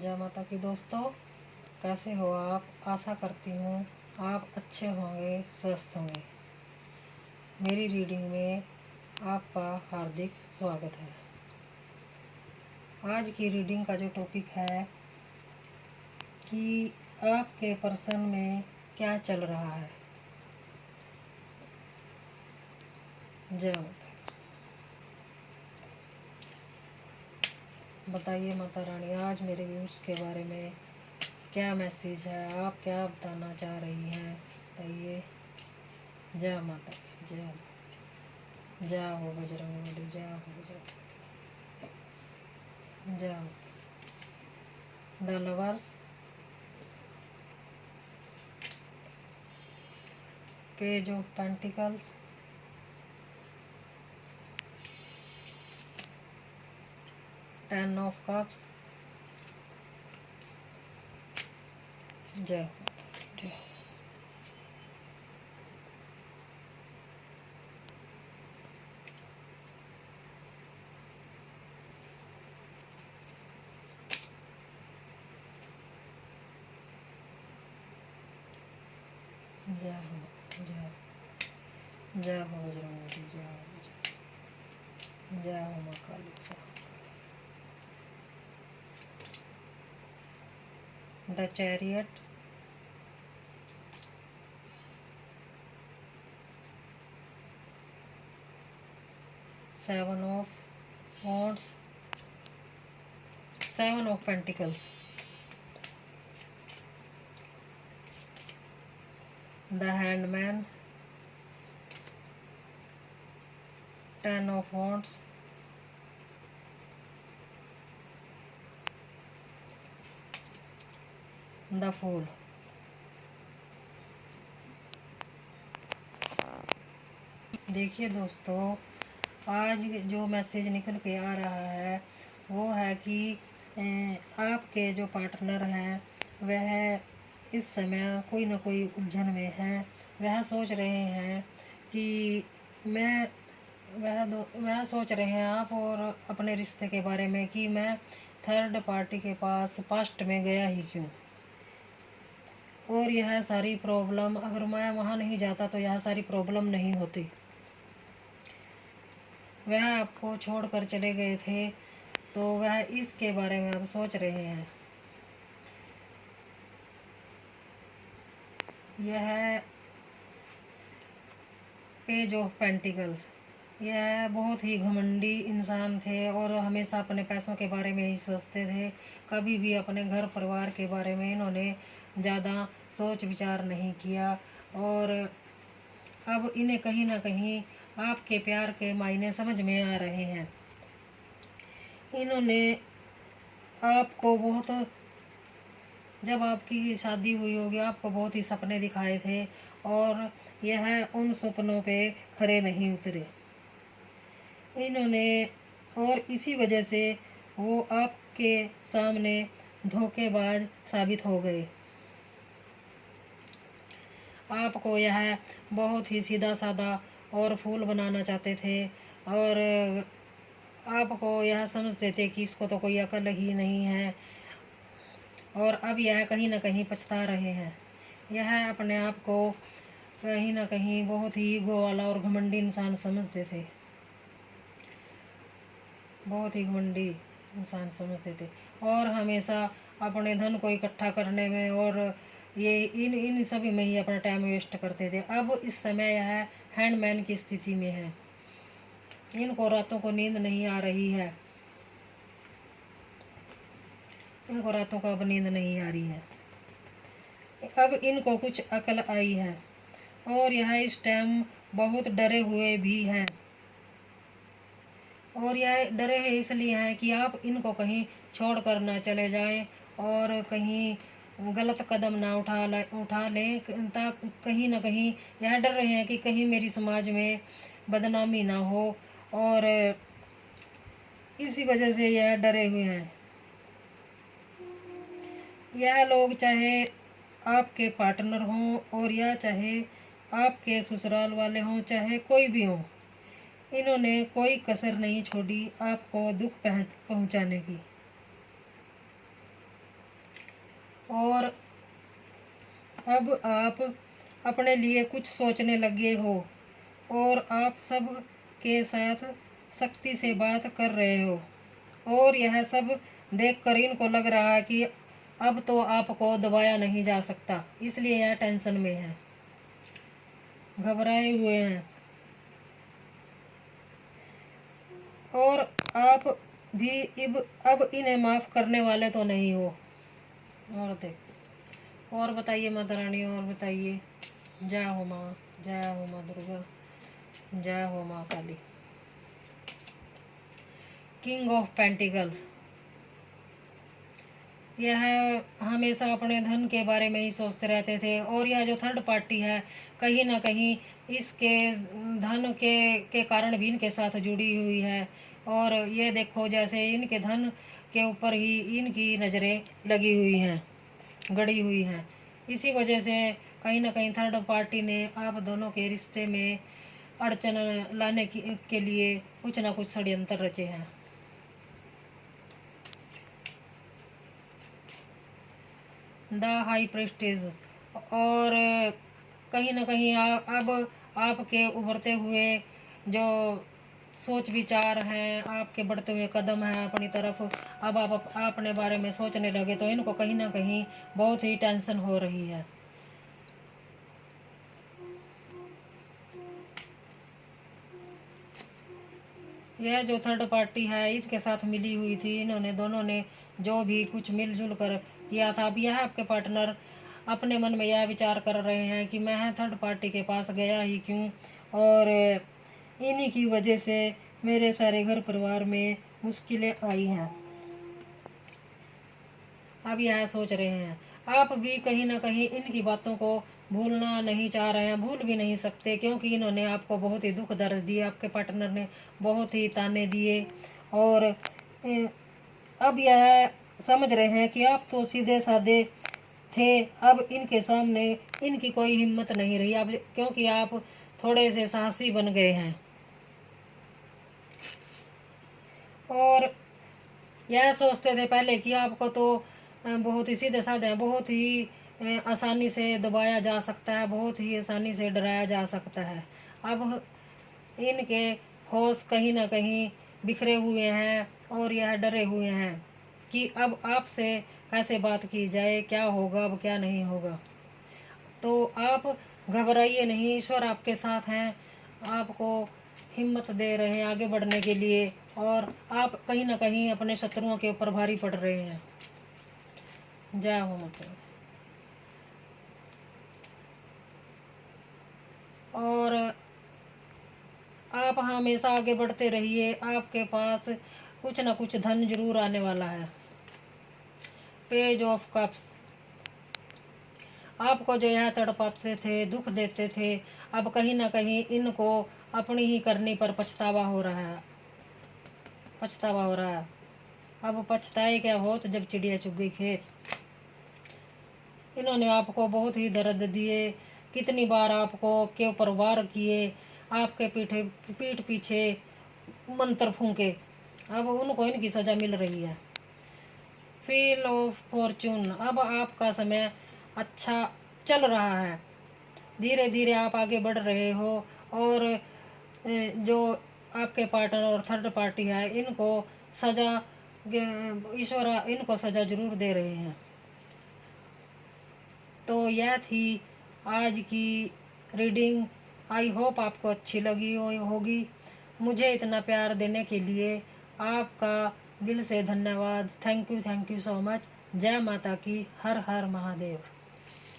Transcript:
जय माता की दोस्तों, कैसे हो आप। आशा करती हूँ आप अच्छे होंगे, स्वस्थ होंगे। मेरी रीडिंग में आपका हार्दिक स्वागत है। आज की रीडिंग का जो टॉपिक है कि आपके पर्सन में क्या चल रहा है। जय माता। बताइए माता रानी, आज मेरे व्यूअर्स के बारे में क्या मैसेज है, आप क्या बताना चाह रही हैं, बताइए। जय माता की जय। जय हो बजरंगबली, जय हो बजरंग, जय हो। The lovers, page of pentacles, ten of cups, जय हो जय। जय हो जय, जय हो बजरंगबली, जय हो जय, जय हो माँ काली, जय। The chariot, seven of wands, seven of pentacles, the hangman, ten of wands, the fool. देखिए दोस्तों, आज जो मैसेज निकल के आ रहा है वो है कि आपके जो पार्टनर हैं वह इस समय कोई ना कोई उलझन में है। वह सोच रहे हैं कि मैं वह सोच रहे हैं आप और अपने रिश्ते के बारे में कि मैं थर्ड पार्टी के पास पास्ट में गया ही क्यों, और यह सारी प्रॉब्लम, अगर मैं वहाँ नहीं जाता तो यह सारी प्रॉब्लम नहीं होती। वह आपको छोड़कर चले गए थे तो वह इसके बारे में अब सोच रहे हैं। यह पेज ऑफ पेंटिकल्स, यह बहुत ही घमंडी इंसान थे और हमेशा अपने पैसों के बारे में ही सोचते थे। कभी भी अपने घर परिवार के बारे में इन्होंने ज़्यादा सोच विचार नहीं किया, और अब इन्हें कहीं ना कहीं आपके प्यार के मायने समझ में आ रहे हैं। इन्होंने आपको बहुत, जब आपकी शादी हुई होगी आपको बहुत ही सपने दिखाए थे और यह उन सपनों पे खरे नहीं उतरे इन्होंने, और इसी वजह से वो आपके सामने धोखेबाज साबित हो गए। आपको यह बहुत ही सीधा साधा और फूल बनाना चाहते थे और आपको यह समझते थे कि इसको तो कोई अकल ही नहीं है, और अब यह कहीं ना कहीं पछता रहे हैं। यह अपने आप को कहीं ना कहीं बहुत ही ईगो वाला और घमंडी इंसान समझते थे, बहुत ही घमंडी इंसान समझते थे, और हमेशा अपने धन को इकट्ठा करने में और ये इन इन सभी में ही अपना टाइम वेस्ट करते थे। अब इस समय यह हैंडमैन की स्थिति में है। इनको रातों को नींद नहीं आ रही है, इनको रातों को अब नींद नहीं आ रही है। अब इनको कुछ अकल आई है और यह इस टाइम बहुत डरे हुए भी हैं, और यह डरे हैं इसलिए हैं कि आप इनको कहीं छोड़ कर ना चले जाएं और कहीं गलत कदम ना उठा लें। कहीं ना कहीं यह डर रहे हैं कि कहीं मेरी समाज में बदनामी ना हो, और इसी वजह से यह डरे हुए हैं। यह लोग चाहे आपके पार्टनर हों और या चाहे आपके ससुराल वाले हों, चाहे कोई भी हो, इन्होंने कोई कसर नहीं छोड़ी आपको दुख पहुंचाने की। और अब आप अपने लिए कुछ सोचने लगे हो और आप सब के साथ सख्ती से बात कर रहे हो, और यह सब देखकर इनको लग रहा है कि अब तो आपको दबाया नहीं जा सकता, इसलिए यह टेंशन में है, घबराए हुए हैं। और आप भी अब इन्हें माफ करने वाले तो नहीं हो। और देख, और बताइए माता रानी, और बताइए। जय हो माँ, जय हो माँ दुर्गा, जय हो माँ काली। किंग ऑफ पेंटिकल्स, यह हमेशा अपने धन के बारे में ही सोचते रहते थे, और यह जो थर्ड पार्टी है कहीं ना कहीं इसके धन के कारण भी इनके साथ जुड़ी हुई है। और ये देखो, जैसे इनके धन के ऊपर ही इनकी नज़रें लगी हुई हैं, गड़ी हुई हैं। इसी वजह से कहीं ना कहीं थर्ड पार्टी ने आप दोनों के रिश्ते में अड़चन लाने के लिए कुछ ना कुछ षड्यंत्र रचे हैं। द हाई प्रेस्टेज, और कहीं ना कहीं अब आपके उभरते हुए जो सोच विचार हैं, आपके बढ़ते हुए कदम हैं अपनी तरफ, अब आप अपने बारे में सोचने लगे तो इनको कहीं ना कहीं बहुत ही टेंशन हो रही है। यह जो थर्ड पार्टी है इसके साथ मिली हुई थी, इन्होंने दोनों ने जो भी कुछ मिलजुल कर किया था, अब यह आपके पार्टनर अपने मन में यह विचार कर रहे हैं कि मैं थर्ड पार्टी के पास गया ही क्यों, और इन्हीं की वजह से मेरे सारे घर परिवार में मुश्किलें आई हैं। अब यह सोच रहे हैं, आप भी कहीं ना कहीं इनकी बातों को भूलना नहीं चाह रहे हैं, भूल भी नहीं सकते, क्योंकि इन्होंने आपको बहुत ही दुख दर्द दिए, आपके पार्टनर ने बहुत ही ताने दिए, और अब यह समझ रहे हैं कि आप तो सीधे साधे थे, अब इनके सामने इनकी कोई हिम्मत नहीं रही अब, क्योंकि आप थोड़े से साहसी बन गए हैं। और यह सोचते थे पहले कि आपको तो बहुत ही सीधे साधे हैं, बहुत ही आसानी से दबाया जा सकता है, बहुत ही आसानी से डराया जा सकता है। अब इनके होश कहीं ना कहीं बिखरे हुए हैं, और यह डरे हुए हैं कि अब आपसे कैसे बात की जाए, क्या होगा, अब क्या नहीं होगा। तो आप घबराइए नहीं, ईश्वर आपके साथ हैं, आपको हिम्मत दे रहे हैं आगे बढ़ने के लिए, और आप कहीं ना कहीं अपने शत्रुओं के ऊपर भारी पड़ रहे हैं। जय हो माता। और आप हमेशा आगे बढ़ते रहिए, आपके पास कुछ ना कुछ धन जरूर आने वाला है। पेज ऑफ कप्स, आपको जो यह तड़पाते थे, दुख देते थे, अब कहीं ना कहीं इनको अपनी ही करनी पर पछतावा हो रहा है, पछतावा हो रहा है। अब पछताए क्या होत जब चिड़िया चुग गई खेत। इन्होंने आपको बहुत ही दर्द दिए, कितनी बार आपको के ऊपर वार किए, आपके पीठ पीछे मंत्र फूंके, अब उनको इनकी सजा मिल रही है। फील ऑफ फॉर्चून, अब आपका समय अच्छा चल रहा है, धीरे धीरे आप आगे बढ़ रहे हो, और जो आपके पार्टनर और थर्ड पार्टी है इनको सजा, ईश्वर इनको सजा जरूर दे रहे हैं। तो यह थी आज की रीडिंग, आई होप आपको अच्छी लगी होगी। मुझे इतना प्यार देने के लिए आपका दिल से धन्यवाद। Thank you so much. जय माता की, हर हर महादेव।